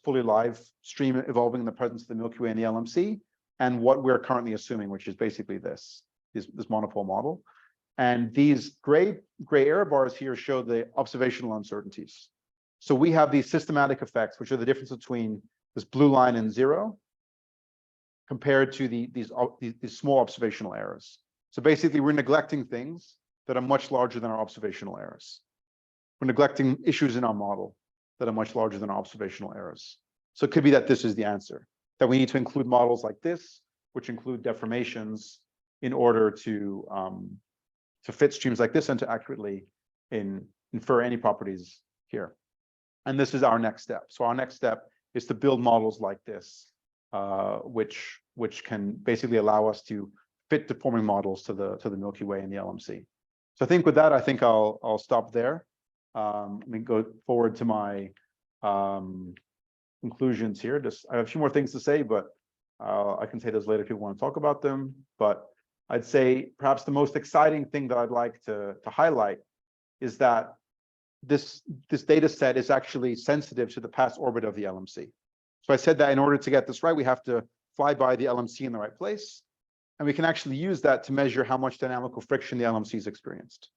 fully live stream evolving in the presence of the Milky Way and the LMC, and what we're currently assuming, which is basically this monopole model. And these gray error bars here show the observational uncertainties. So we have these systematic effects, which are the difference between this blue line and 0 compared to these small observational errors. So basically, we're neglecting things that are much larger than our observational errors. We're neglecting issues in our model that are much larger than our observational errors. So it could be that this is the answer, that we need to include models like this, which include deformations in order to fit streams like this and to accurately infer any properties here. And this is our next step. So our next step is to build models like this, which can basically allow us to fit deforming models to the Milky Way and the LMC. So I think with that, I think I'll stop there. Let me go forward to my conclusions here. I have a few more things to say, but I can say those later if people want to talk about them. But I'd say perhaps the most exciting thing that I'd like to highlight is that this data set is actually sensitive to the past orbit of the LMC. So I said that in order to get this right, we have to fly by the LMC in the right place. And we can actually use that to measure how much dynamical friction the LMC has experienced.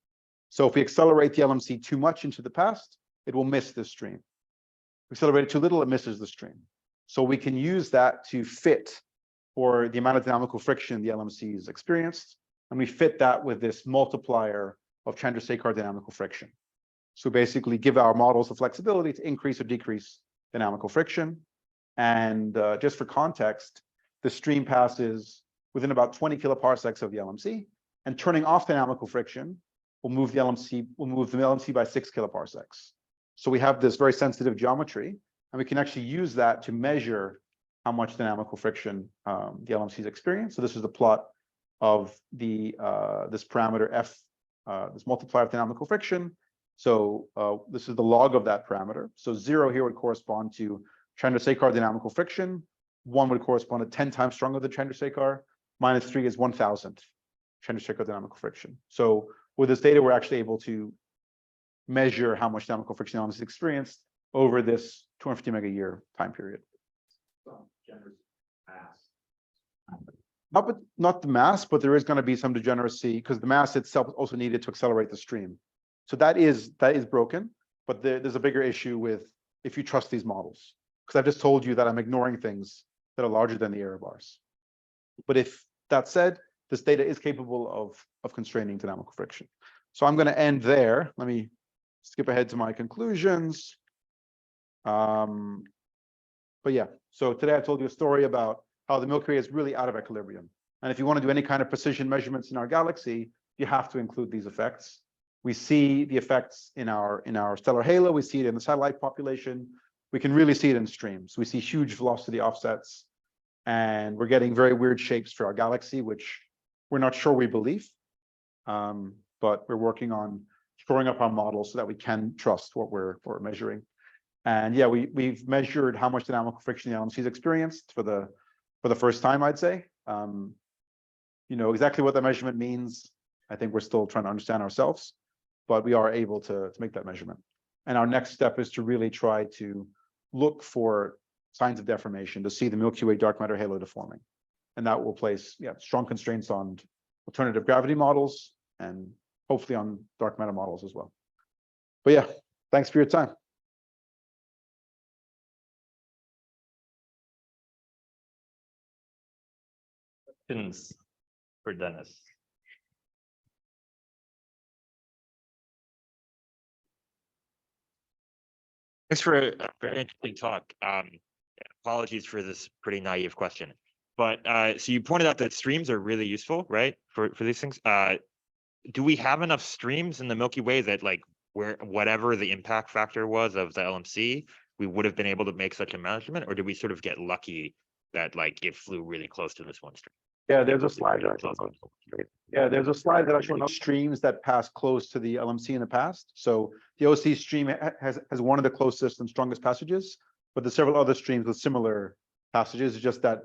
So if we accelerate the LMC too much into the past, it will miss this stream. If we accelerate it too little, it misses the stream. So we can use that to fit for the amount of dynamical friction the LMC has experienced. And we fit that with this multiplier of Chandrasekhar dynamical friction. So basically give our models the flexibility to increase or decrease dynamical friction. And just for context, the stream passes within about 20 kiloparsecs of the LMC, and turning off dynamical friction will move the LMC by 6 kiloparsecs. So we have this very sensitive geometry, and we can actually use that to measure how much dynamical friction the LMC's experience. So this is the plot of the this parameter f, this multiplier of dynamical friction. So this is the log of that parameter. So 0 here would correspond to Chandrasekhar dynamical friction. 1 would correspond to 10 times stronger than Chandrasekhar. -3 is 1,000th Chandrasekhar dynamical friction. So with this data, we're actually able to measure how much dynamical friction the LMC is experienced over this 250 mega-year time period. Some generous mass. Not the mass, but there is going to be some degeneracy because the mass itself is also needed to accelerate the stream. So that is broken, but there's a bigger issue with if you trust these models, because I've just told you that I'm ignoring things that are larger than the error bars. But if that said, this data is capable of constraining dynamical friction. So I'm going to end there. Let me skip ahead to my conclusions. But yeah, so today I told you a story about how the Milky Way is really out of equilibrium. And if you want to do any kind of precision measurements in our galaxy, you have to include these effects. We see the effects in our stellar halo. We see it in the satellite population. We can really see it in streams. We see huge velocity offsets, and we're getting very weird shapes for our galaxy, which we're not sure we believe. But we're working on shoring up our models so that we can trust what we're measuring. And yeah, we've measured how much dynamical friction the LMC's experienced for the first time, I'd say. You know, exactly what that measurement means, I think we're still trying to understand ourselves, but we are able to make that measurement. And our next step is to really try to look for signs of deformation, to see the Milky Way dark matter halo deforming. And that will place strong constraints on alternative gravity models and hopefully on dark matter models as well. But yeah, thanks for your time. Questions for Denis? Thanks for a very interesting talk. Apologies for this pretty naive question, but so you pointed out that streams are really useful, right, for these things. Do we have enough streams in the Milky Way that, like, where whatever the impact factor was of the LMC, we would have been able to make such a measurement, or did we sort of get lucky that, like, it flew really close to this one stream? Yeah, there's a slide that I showed. Yeah, there's a slide that I showed streams that pass close to the LMC in the past. So the OC stream has one of the closest and strongest passages, but there's several other streams with similar passages. It's just that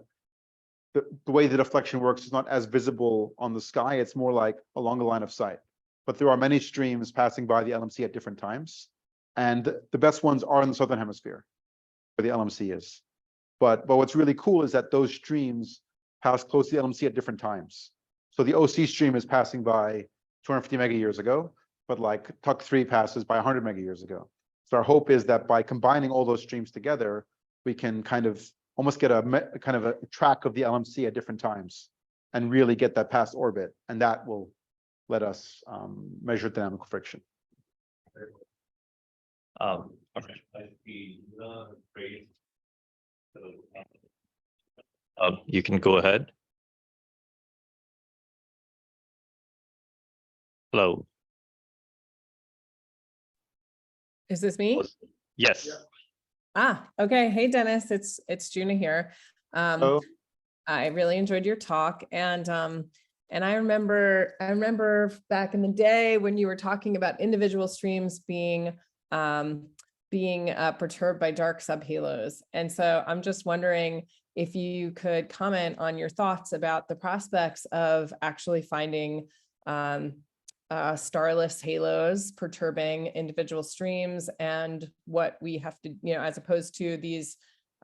the way the deflection works is not as visible on the sky. It's more like along the line of sight. But there are many streams passing by the LMC at different times. And the best ones are in the southern hemisphere, where the LMC is. But what's really cool is that those streams pass close to the LMC at different times. So the OC stream is passing by 250 mega years ago, but like Tuck 3 passes by 100 mega years ago. So our hope is that by combining all those streams together, we can kind of almost get a kind of a track of the LMC at different times and really get that past orbit. And that will let us measure dynamical friction. Okay. You can go ahead. Hello. Is this me? Yes. Okay. Hey, Dennis, it's Juna here. So I really enjoyed your talk, and I remember back in the day when you were talking about individual streams being perturbed by dark subhalos. And so I'm just wondering if you could comment on your thoughts about the prospects of actually finding starless halos perturbing individual streams, and what we have to, as opposed to these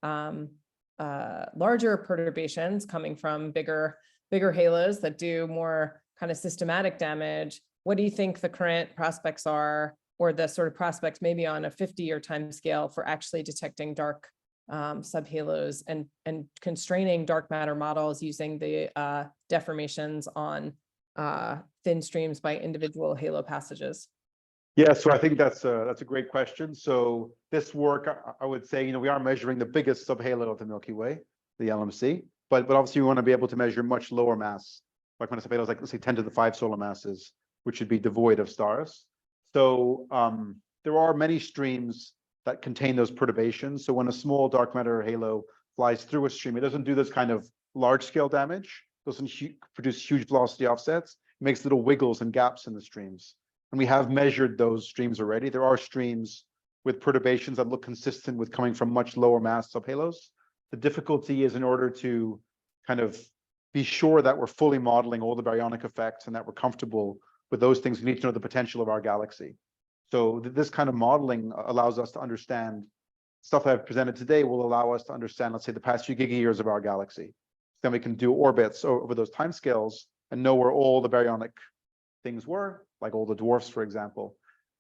larger perturbations coming from bigger halos that do more kind of systematic damage. What do you think the current prospects are, or the sort of prospects maybe on a 50-year time scale for actually detecting dark subhalos and constraining dark matter models using the deformations on thin streams by individual halo passages? yeah, so I think that's a great question. So this work, I would say, we are measuring the biggest subhalo of the Milky Way, the LMC, but obviously we want to be able to measure much lower mass, like when subhalos, like let's say 10 to the 5 solar masses, which would be devoid of stars. So there are many streams that contain those perturbations. So when a small dark matter halo flies through a stream, it doesn't do this kind of large scale damage, doesn't produce huge velocity offsets, it makes little wiggles and gaps in the streams. And we have measured those streams already. There are streams with perturbations that look consistent with coming from much lower mass subhalos. The difficulty is, in order to kind of be sure that we're fully modeling all the baryonic effects and that we're comfortable with those things, we need to know the potential of our galaxy. So this kind of modeling allows us to understand stuff that I've presented today, will allow us to understand, let's say, the past few gigayears of our galaxy. Then we can do orbits over those timescales and know where all the baryonic things were, like all the dwarfs, for example.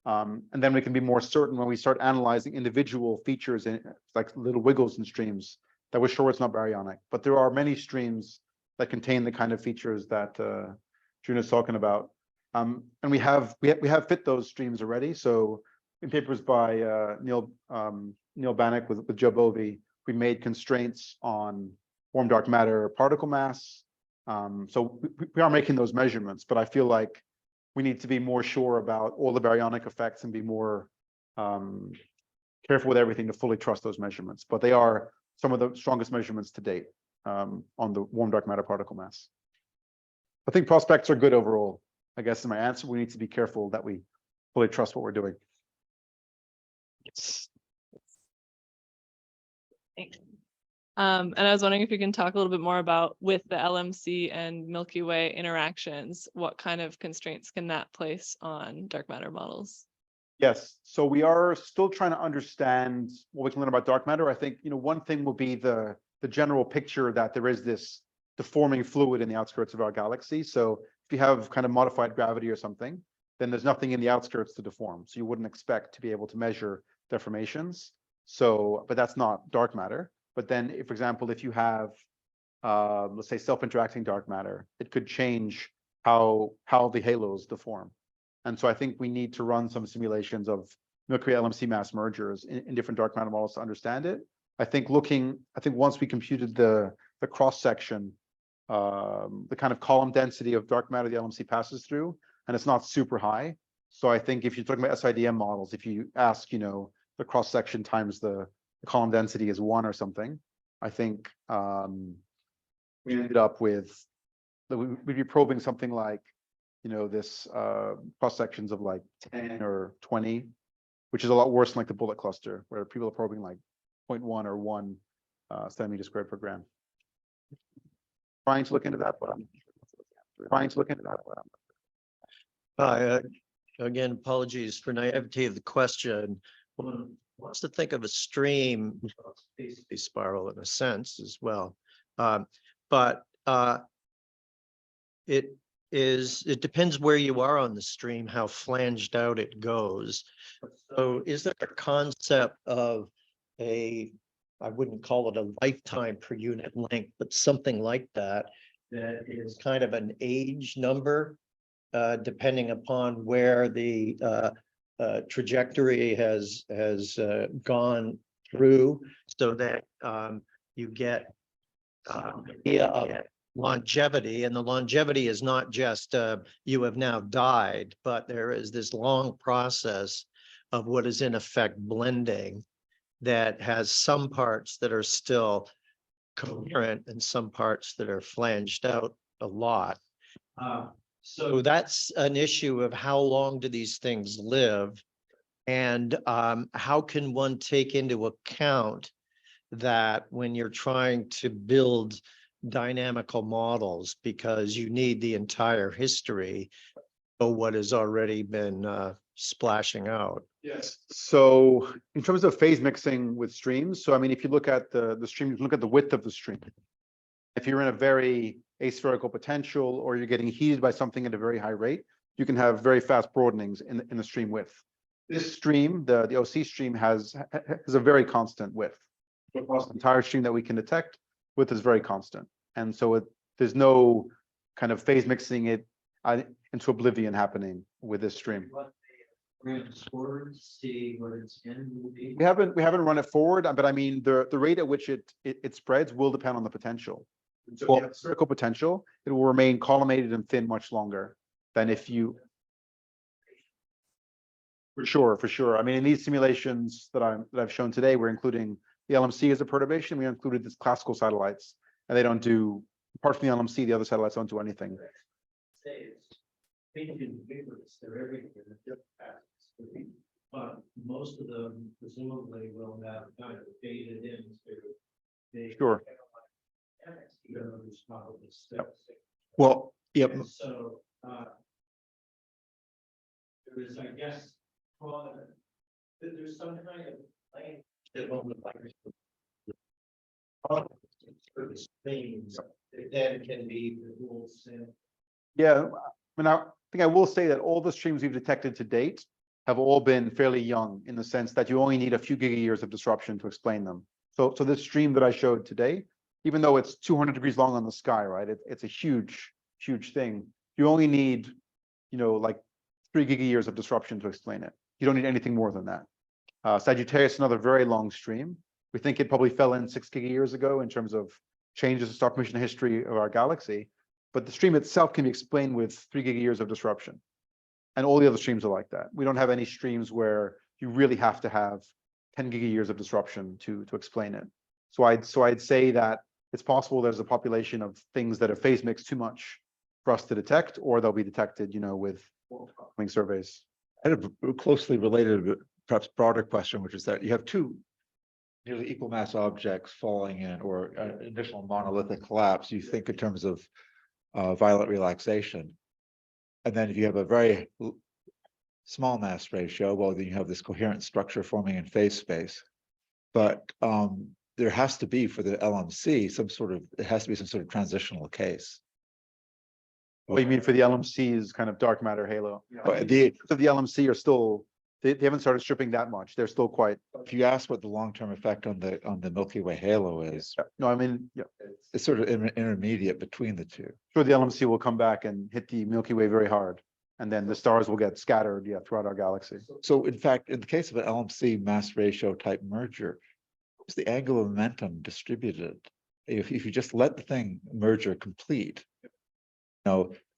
And then we can be more certain when we start analyzing individual features in like little wiggles in streams that we're sure it's not baryonic. But there are many streams that contain the kind of features that Juna's talking about. And we have fit those streams already. So in papers by Neil Bannock with Joe Bovey, we made constraints on warm dark matter particle mass. So we are making those measurements, but I feel like we need to be more sure about all the baryonic effects and be more careful with everything to fully trust those measurements. But they are some of the strongest measurements to date on the warm dark matter particle mass. I think prospects are good overall. I guess in my answer, we need to be careful that we fully trust what we're doing. Yes. Thanks. And I was wondering if you can talk a little bit more about, with the LMC and Milky Way interactions, what kind of constraints can that place on dark matter models? Yes, so we are still trying to understand what we can learn about dark matter. I think, one thing will be the general picture that there is this deforming fluid in the outskirts of our galaxy. So if you have kind of modified gravity or something, then there's nothing in the outskirts to deform. So you wouldn't expect to be able to measure deformations. So, but that's not dark matter. But then, if, for example, if you have, let's say, self-interacting dark matter, it could change how the halos deform. And so I think we need to run some simulations of Milky Way LMC mass mergers in different dark matter models to understand it. I think once we computed the cross section, the kind of column density of dark matter the LMC passes through, and it's not super high. So I think if you're talking about SIDM models, if you ask, the cross section times the column density is 1 or something, I think we ended up with, we'd be probing something like, this cross sections of like 10 or 20, which is a lot worse than like the bullet cluster, where people are probing like 0.1 or 1 centimeter squared per gram. Trying to look into that, but Again, apologies for naivety of the question. One wants to think of a stream, a spiral in a sense as well, but it is it depends where you are on the stream, how flanged out it goes. So is there a concept of I wouldn't call it a lifetime per unit length, but something like that, that is kind of an age number, depending upon where the trajectory has gone through, so that you get idea of longevity, and the longevity is not just you have now died, but there is this long process of what is in effect blending that has some parts that are still coherent and some parts that are flanged out a lot. So that's an issue of how long do these things live, and how can one take into account that when you're trying to build dynamical models, because you need the entire history of what has already been splashing out. Yes. So in terms of phase mixing with streams, so I mean, if you look at the stream, look at the width of the stream. If you're in a very aspherical potential, or you're getting heated by something at a very high rate, you can have very fast broadenings in the stream width. This stream, the OC stream, has a very constant width. Across the entire stream that we can detect, width is very constant. And so there's no kind of phase mixing it into oblivion happening with this stream. See what its end will be. We haven't run it forward, but I mean, the rate at which it spreads will depend on the potential. So if you have spherical potential, it will remain collimated and thin much longer than if you. For sure. I mean, in these simulations that I've shown today, we're including the LMC as a perturbation. We included this classical satellites, and they don't do, apart from the LMC, the other satellites don't do anything. They're everywhere, but most of them presumably will have kind of faded into the. Sure. Well, yep. So, there is, I guess, there's some kind of thing that then can be the rules. Yeah, I mean, I think I will say that all the streams we've detected to date have all been fairly young, in the sense that you only need a few gigayears of disruption to explain them. So this stream that I showed today, even though it's 200 degrees long on the sky, right? It's a huge thing. You only need, like 3 gigayears of disruption to explain it. You don't need anything more than that. Sagittarius, another very long stream. We think it probably fell in 6 gigayears ago in terms of changes in star formation history of our galaxy. But the stream itself can be explained with 3 gigayears of disruption. And all the other streams are like that. We don't have any streams where you really have to have 10 gigayears of disruption to explain it. So I'd say that it's possible there's a population of things that are phase mixed too much for us to detect, or they'll be detected, with coming surveys. I had a closely related, but perhaps broader question, which is that you have two nearly equal mass objects falling in, or initial monolithic collapse. You think in terms of violent relaxation. And then if you have a very small mass ratio, well, then you have this coherent structure forming in phase space. But there has to be, for the LMC, it has to be some sort of transitional case. What do you mean for the LMC's kind of dark matter halo? But The LMC are still, they haven't started stripping that much. They're still quite. if you ask what the long-term effect on the Milky Way halo is, No, I mean, yeah. it's sort of intermediate between the two. Sure, the LMC will come back and hit the Milky Way very hard, and then the stars will get scattered, throughout our galaxy. So in fact, in the case of an LMC mass ratio type merger, is the angular momentum distributed? If you just let the thing merger complete,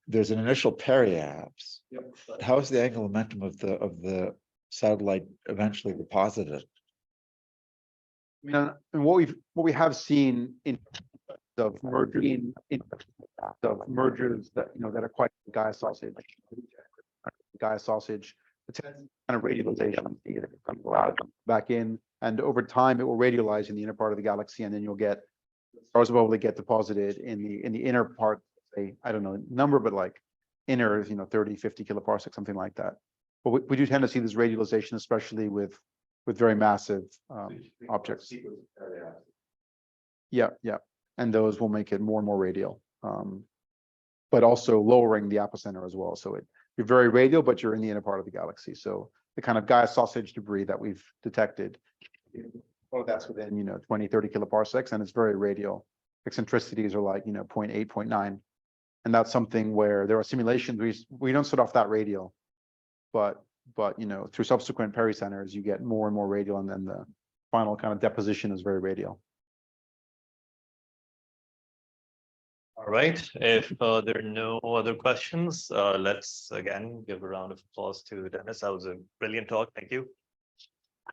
there's an initial periapse. How is the angular momentum of the satellite eventually deposited? I mean, and what we have seen in the mergers that that are quite Gaia sausage, it's kind of radialization. It comes out back in, and over time it will radialize in the inner part of the galaxy, and then you'll get stars will probably get deposited in the inner part. Say, I don't know number, but like inner, 30, 50 kiloparsec, something like that. But we do tend to see this radialization, especially with very massive objects. Yeah, and those will make it more and more radial. but also lowering the apocenter as well. So you're very radial, but you're in the inner part of the galaxy. So the kind of Gaia sausage debris that we've detected, well, that's within, 20, 30 kiloparsecs, and it's very radial. Eccentricities are like, 0.8, 0.9. And that's something where there are simulations, we don't start off that radial, but through subsequent pericenters, you get more and more radial, and then the final kind of deposition is very radial. All right, if there are no other questions, let's again give a round of applause to Denis. That was a brilliant talk. Thank you.